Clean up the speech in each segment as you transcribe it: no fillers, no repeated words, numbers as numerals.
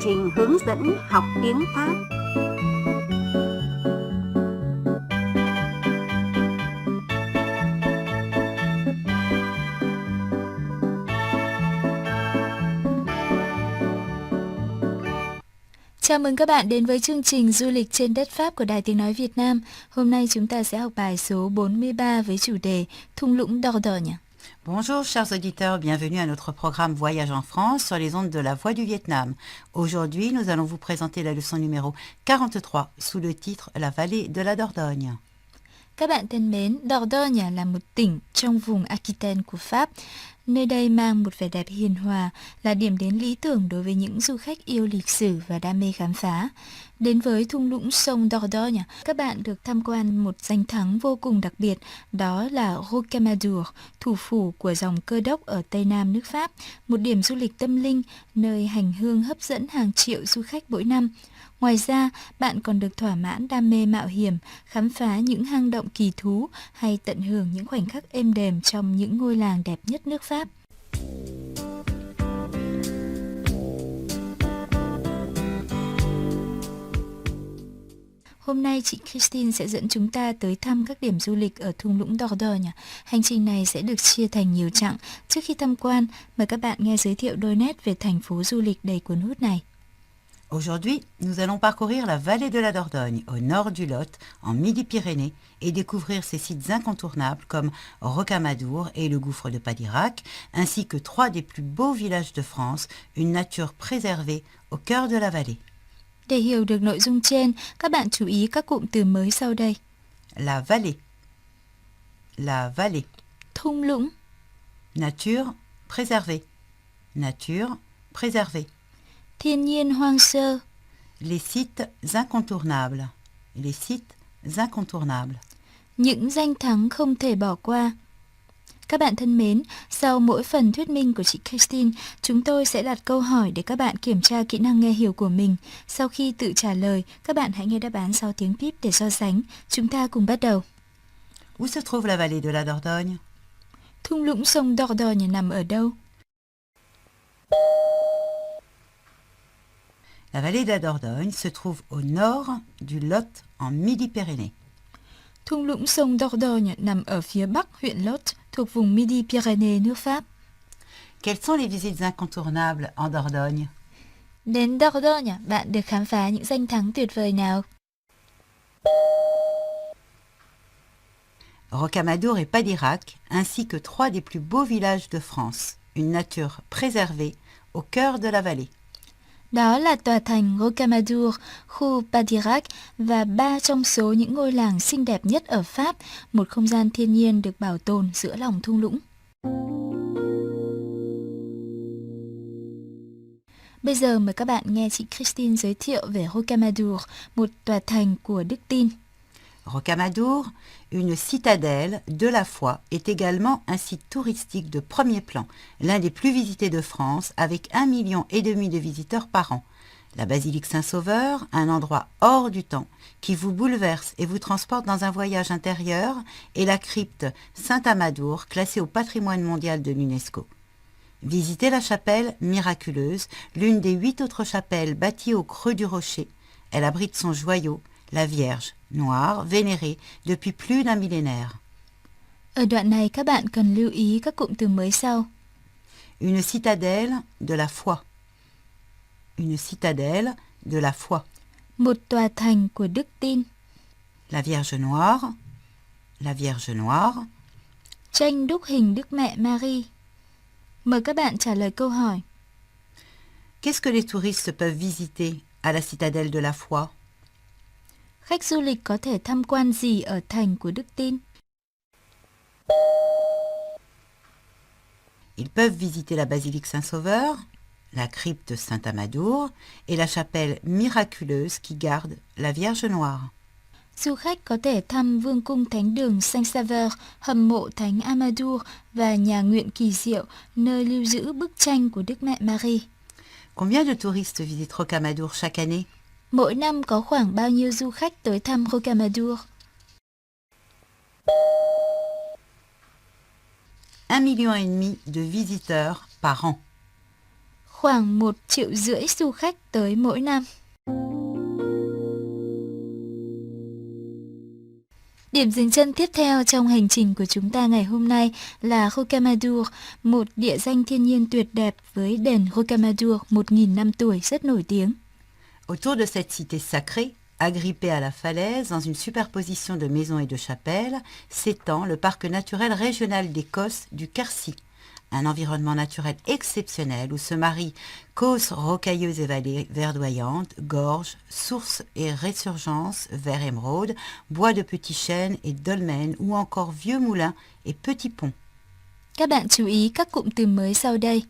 trình hướng dẫn học tiếng Pháp. Chào mừng các bạn đến với chương trình du lịch trên đất Pháp của Đài Tiếng Nói Việt Nam. Hôm nay chúng ta sẽ học bài số 43 với chủ đề Thung lũng Dordogne. Bonjour chers auditeurs, bienvenue à notre programme Voyage en France sur les ondes de la Voix du Vietnam. Aujourd'hui, nous allons vous présenter la leçon numéro 43 sous le titre La vallée de la Dordogne. Các bạn thân mến, Dordogne là một tỉnh trong vùng Aquitaine của Pháp. Nơi đây mang một vẻ đẹp hiền hòa, là điểm đến lý tưởng đối với những du khách yêu lịch sử và đam mê khám phá. Đến với thung lũng sông Dordogne, các bạn được tham quan một danh thắng vô cùng đặc biệt, đó là Rocamadour, thủ phủ của dòng Cơ đốc ở Tây Nam nước Pháp, một điểm du lịch tâm linh, nơi hành hương hấp dẫn hàng triệu du khách mỗi năm. Ngoài ra, bạn còn được thỏa mãn đam mê mạo hiểm, khám phá những hang động kỳ thú hay tận hưởng những khoảnh khắc êm đềm trong những ngôi làng đẹp nhất nước Pháp. Hôm nay chị Christine sẽ dẫn chúng ta tới thăm các điểm du lịch ở thung lũng Dordogne. Hành trình này sẽ được chia thành nhiều chặng. Trước khi tham quan, mời các bạn nghe giới thiệu đôi nét về thành phố du lịch đầy cuốn hút này. Aujourd'hui, nous allons parcourir la vallée de la Dordogne, au nord du Lot, en Midi-Pyrénées, et découvrir ses sites incontournables comme Rocamadour et le gouffre de Padirac, ainsi que trois des plus beaux villages de France, une nature préservée au cœur de la vallée. Để hiểu được nội dung trên, các bạn chú ý các cụm từ mới sau đây. La vallée, Thung lũng, nature préservée, nature préservée. thiên nhiên hoang sơ, Les sites incontournables, les sites incontournables. những danh thắng không thể bỏ qua. Các bạn thân mến, sau mỗi phần thuyết minh của chị Christine, chúng tôi sẽ đặt câu hỏi để các bạn kiểm tra kỹ năng nghe hiểu của mình. Sau khi tự trả lời, các bạn hãy nghe đáp án sau tiếng píp để so sánh. Chúng ta cùng bắt đầu. Où se trouve la vallée de la Dordogne? Thung lũng sông Dordogne nằm ở đâu? La vallée de la Dordogne se trouve au nord du Lot en Midi-Pyrénées. Thung lũng sông Dordogne nằm ở phía bắc huyện Lot, thuộc vùng Midi-Pyrénées, nước Pháp. Quelles sont les visites incontournables en Dordogne? Đến Dordogne, bạn được khám phá những danh thắng tuyệt vời nào? Rocamadour et Padirac, ainsi que trois des plus beaux villages de France, une nature préservée au cœur de la vallée. Đó là tòa thành Rocamadour, khu Padirac và 3 trong số những ngôi làng xinh đẹp nhất ở Pháp, một không gian thiên nhiên được bảo tồn giữa lòng thung lũng. Bây giờ mời các bạn nghe chị Christine giới thiệu về Rocamadour, một tòa thành của đức tin. Rocamadour, une citadelle de la foi, est également un site touristique de premier plan, l'un des plus visités de France, avec 1,5 million de visiteurs par an. La basilique Saint-Sauveur, un endroit hors du temps, qui vous bouleverse et vous transporte dans un voyage intérieur, et la crypte Saint-Amador, classée au patrimoine mondial de l'UNESCO. Visitez la chapelle miraculeuse, l'une des 8 autres chapelles bâties au creux du rocher. Elle abrite son joyau, la Vierge noire, vénérée depuis plus d'un millénaire. Ở đoạn này các bạn cần lưu ý các cụm từ mới sau. Une citadelle de la foi. Une citadelle de la foi. Một tòa thành của đức tin. La Vierge noire. La Vierge noire. Tranh đúc hình Đức Mẹ Marie. Mời các bạn trả lời câu hỏi. Qu'est-ce que les touristes peuvent visiter à la citadelle de la foi? Khách du lịch có thể tham quan gì ở thành của đức tin? Ils peuvent visiter la basilique Saint-Sauveur, la crypte Saint-Amador et la chapelle miraculeuse qui garde la Vierge noire. Du khách có thể thăm vương cung thánh đường Saint-Sauveur, hầm mộ thánh Amador và nhà nguyện kỳ diệu, nơi lưu giữ bức tranh của Đức Mẹ Marie. Combien de touristes visitent Rocamadour chaque année? Mỗi năm có khoảng bao nhiêu du khách tới thăm Rocamadour? 1,5 million de visiteurs par an. khoảng 1,5 triệu du khách tới mỗi năm. Điểm dừng chân tiếp theo trong hành trình của chúng ta ngày hôm nay là Rocamadour, một địa danh thiên nhiên tuyệt đẹp với đền Rocamadour 1.000 năm tuổi rất nổi tiếng. Autour de cette cité sacrée, agrippée à la falaise dans une superposition de maisons et de chapelles, s'étend le parc naturel régional d'Écosse du Quercy, un environnement naturel exceptionnel où se marient causses rocailleuses et vallées verdoyantes, gorges, sources et résurgences, vers émeraude, bois de petits chênes et dolmens ou encore vieux moulins et petits ponts. Các bạn chú ý các cụm từ mới sau đây.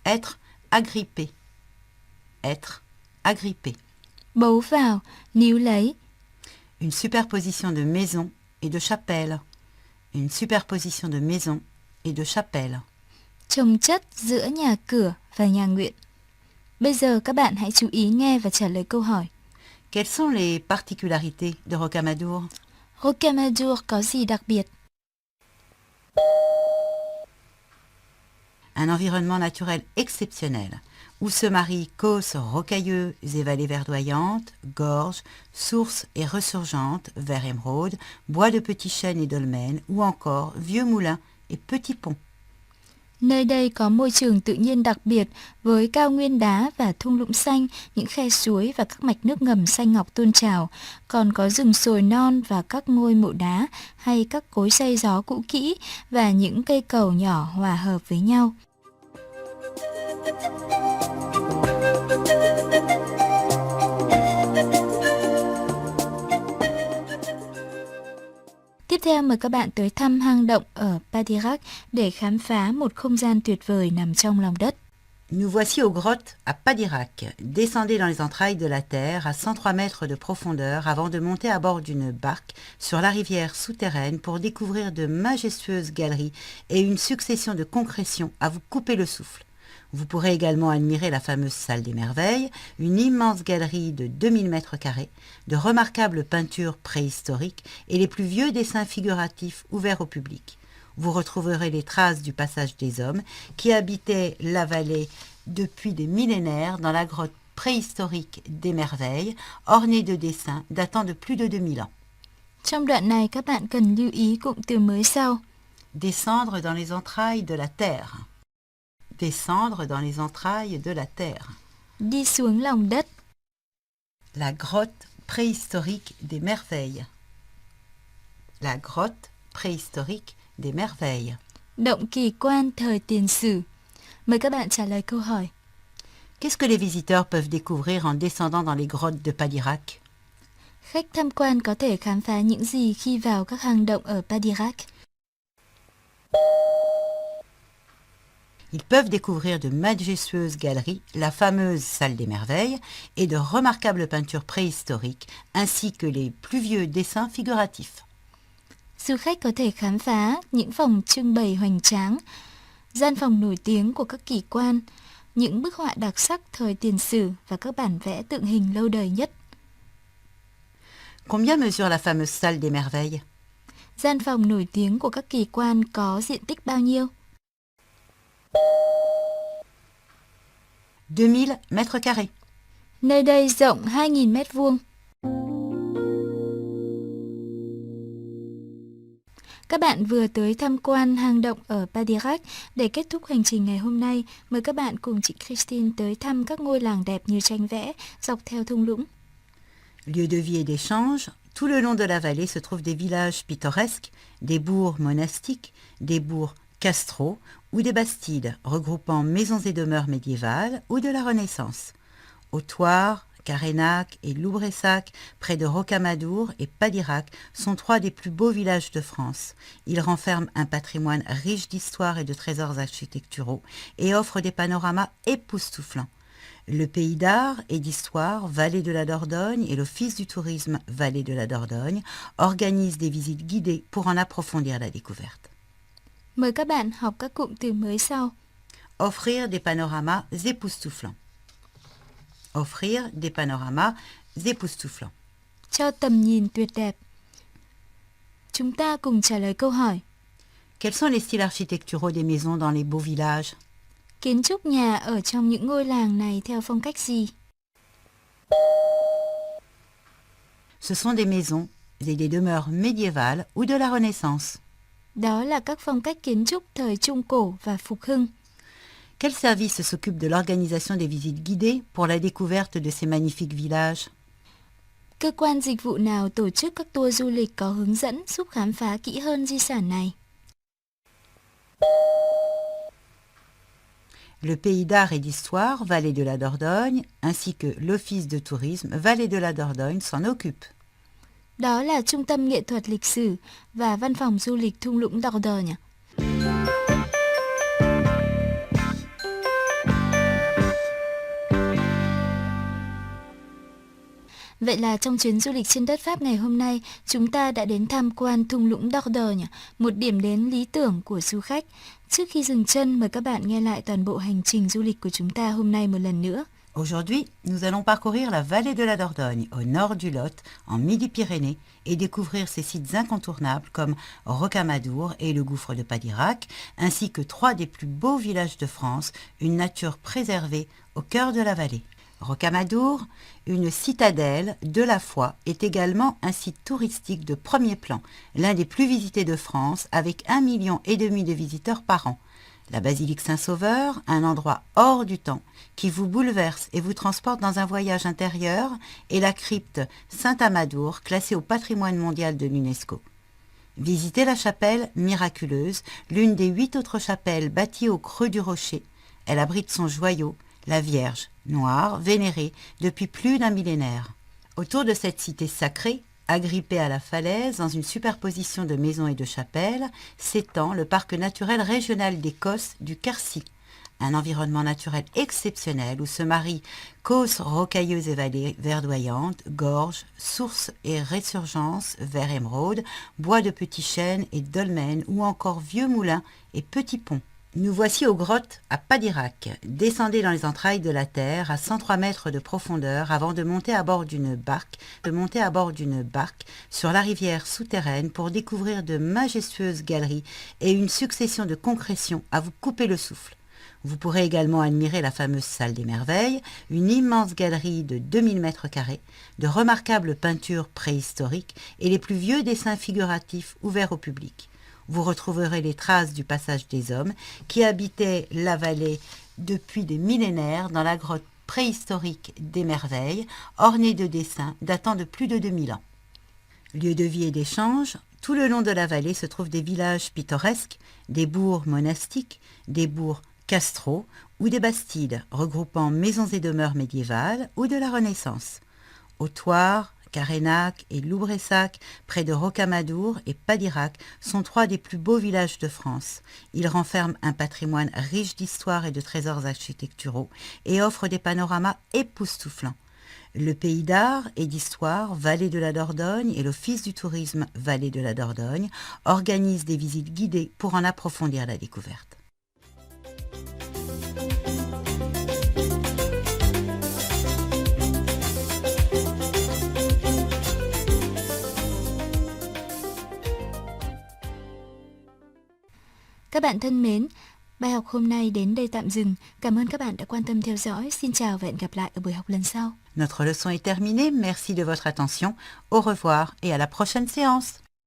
Être agrippé. Être agrippé. Bấu vào, níu lấy. Une superposition de maisons et de chapelles. Une superposition de maisons et de chapelles. Chồng chất giữa nhà cửa và nhà nguyện. Bây giờ các bạn hãy chú ý nghe và trả lời câu hỏi. Quelles sont les particularités de Rocamadour? Rocamadour có gì đặc biệt? Un environnement naturel exceptionnel, où se marient causses rocailleuses et vallées verdoyantes, gorges, sources et ressurgentes, vers émeraude, bois de petits chênes et dolmens, ou encore vieux moulins et petits ponts. Nơi đây có môi trường tự nhiên đặc biệt với cao nguyên đá và thung lũng xanh, những khe suối và các mạch nước ngầm xanh ngọc tuôn trào, còn có rừng sồi non và các ngôi mộ đá hay các cối xay gió cũ kỹ và những cây cầu nhỏ hòa hợp với nhau. Tiếp theo mời các bạn tới thăm hang động ở Padirac để khám phá một không gian tuyệt vời nằm trong lòng đất. Nous voici aux grottes à Padirac. Descendez dans les entrailles de la terre à 103 mètres de profondeur avant de monter à bord d'une barque sur la rivière souterraine pour découvrir de majestueuses galeries et une succession de concrétions à vous couper le souffle. Vous pourrez également admirer la fameuse salle des merveilles, une immense galerie de 2000 mètres carrés, de remarquables peintures préhistoriques et les plus vieux dessins figuratifs ouverts au public. Vous retrouverez les traces du passage des hommes qui habitaient la vallée depuis des millénaires dans la grotte préhistorique des merveilles, ornée de dessins datant de plus de 2000 ans. Trong đoạn này các bạn cần lưu ý cụm từ mới sau. Descendre dans les entrailles de la terre. Descendre dans les entrailles de la terre. Đi xuống lòng đất. La grotte préhistorique des merveilles. La grotte préhistorique des merveilles. Động kỳ quan thời tiền sử. Mời các bạn trả lời câu hỏi. Qu'est-ce que les visiteurs peuvent découvrir en descendant dans les grottes de Padirac? Khách tham quan có thể khám phá những gì khi vào các hang động ở Padirac? Ils peuvent découvrir de majestueuses galeries, la fameuse salle des merveilles, et de remarquables peintures préhistoriques, ainsi que les plus vieux dessins figuratifs. Du khách có thể khám phá những phòng trưng bày hoành tráng, gian phòng nổi tiếng của các kỳ quan, những bức họa đặc sắc thời tiền sử và các bản vẽ tượng hình lâu đời nhất. Combien mesure la fameuse salle des merveilles? Gian phòng nổi tiếng của các kỳ quan có diện tích bao nhiêu? 2000 mètres carrés. Nơi đây rộng 2.000 mét vuông. Các bạn vừa tới tham quan hang động ở Padirac. Để kết thúc hành trình ngày hôm nay, mời các bạn cùng chị Christine tới thăm các ngôi làng đẹp như tranh vẽ dọc theo thung lũng. Lieu de vie et d'échange, tout le long de la vallée se trouvent des villages pittoresques, des bourgs monastiques, des bourgs castraux ou des bastides regroupant maisons et demeures médiévales ou de la Renaissance. Au Thouars, Carénac et Loubressac, près de Rocamadour et Padirac, sont trois des plus beaux villages de France. Ils renferment un patrimoine riche d'histoire et de trésors architecturaux et offrent des panoramas époustouflants. Le pays d'art et d'histoire, Vallée de la Dordogne et l'Office du tourisme Vallée de la Dordogne organisent des visites guidées pour en approfondir la découverte. Mời các bạn học các cụm từ mới sau. Offrir des panoramas époustouflants. Offrir des panoramas époustouflants. Cho tầm nhìn tuyệt đẹp. Chúng ta cùng trả lời câu hỏi. Quels sont les styles architecturaux des maisons dans les beaux villages? Kiến trúc nhà ở trong những ngôi làng này theo phong cách gì? Ce sont des maisons et des demeures médiévales ou de la Renaissance. Đó là các phong cách kiến trúc thời Trung Cổ và Phục Hưng. Quel service s'occupe de l'organisation des visites guidées pour la découverte de ces magnifiques villages? Cơ quan dịch vụ nào tổ chức các tour du lịch có hướng dẫn giúp khám phá kỹ hơn di sản này? Le Pays d'art et d'histoire Vallée de la Dordogne ainsi que l'Office de tourisme Vallée de la Dordogne s'en occupent. Đó là Trung tâm nghệ thuật lịch sử và Văn phòng du lịch thung lũng Dordogne. Vậy là trong chuyến du lịch trên đất Pháp ngày hôm nay, chúng ta đã đến tham quan thung lũng Dordogne, một điểm đến lý tưởng của du khách. Trước khi dừng chân, mời các bạn nghe lại toàn bộ hành trình du lịch của chúng ta hôm nay một lần nữa. Aujourd'hui, nous allons parcourir la vallée de la Dordogne, au nord du Lot, en Midi-Pyrénées, et découvrir ces sites incontournables comme Rocamadour et le gouffre de Padirac, ainsi que 3 des plus beaux villages de France, une nature préservée au cœur de la vallée. Rocamadour, une citadelle de la foi, est également un site touristique de premier plan, l'un des plus visités de France, avec 1,5 million de visiteurs par an. La basilique Saint-Sauveur, un endroit hors du temps qui vous bouleverse et vous transporte dans un voyage intérieur, et la crypte Saint-Amadour, classée au patrimoine mondial de l'UNESCO. Visitez la chapelle miraculeuse, l'une des 8 autres chapelles bâties au creux du rocher. Elle abrite son joyau, la Vierge, noire, vénérée depuis plus d'1 millénaire. Autour de cette cité sacrée, agrippée à la falaise dans une superposition de maisons et de chapelles, s'étend le parc naturel régional d'Écosse du Quercy, un environnement naturel exceptionnel où se marient causses rocailleuses et vallées verdoyantes, gorges, sources et résurgences vers émeraude, bois de petits chênes et dolmens ou encore vieux moulins et petits ponts. Nous voici aux grottes à Padirac. Descendez dans les entrailles de la terre à 103 mètres de profondeur avant de monter à bord d'une barque, sur la rivière souterraine pour découvrir de majestueuses galeries et une succession de concrétions à vous couper le souffle. Vous pourrez également admirer la fameuse salle des merveilles, une immense galerie de 2000 mètres carrés, de remarquables peintures préhistoriques et les plus vieux dessins figuratifs ouverts au public. Vous retrouverez les traces du passage des hommes qui habitaient la vallée depuis des millénaires dans la grotte préhistorique des Merveilles, ornée de dessins datant de plus de 2000 ans. Lieu de vie et d'échange, tout le long de la vallée se trouvent des villages pittoresques, des bourgs monastiques, des bourgs castraux ou des bastides regroupant maisons et demeures médiévales ou de la Renaissance. Au Thouars, Carénac et Loubressac, près de Rocamadour et Padirac, sont 3 des plus beaux villages de France. Ils renferment un patrimoine riche d'histoire et de trésors architecturaux et offrent des panoramas époustouflants. Le Pays d'art et d'histoire Vallée de la Dordogne et l'Office du tourisme Vallée de la Dordogne organisent des visites guidées pour en approfondir la découverte. Các bạn thân mến, bài học hôm nay đến đây tạm dừng. Cảm ơn các bạn đã quan tâm theo dõi. Xin chào và hẹn gặp lại ở buổi học lần sau. Notre leçon est terminée. Merci de votre attention. Au revoir et à la prochaine séance.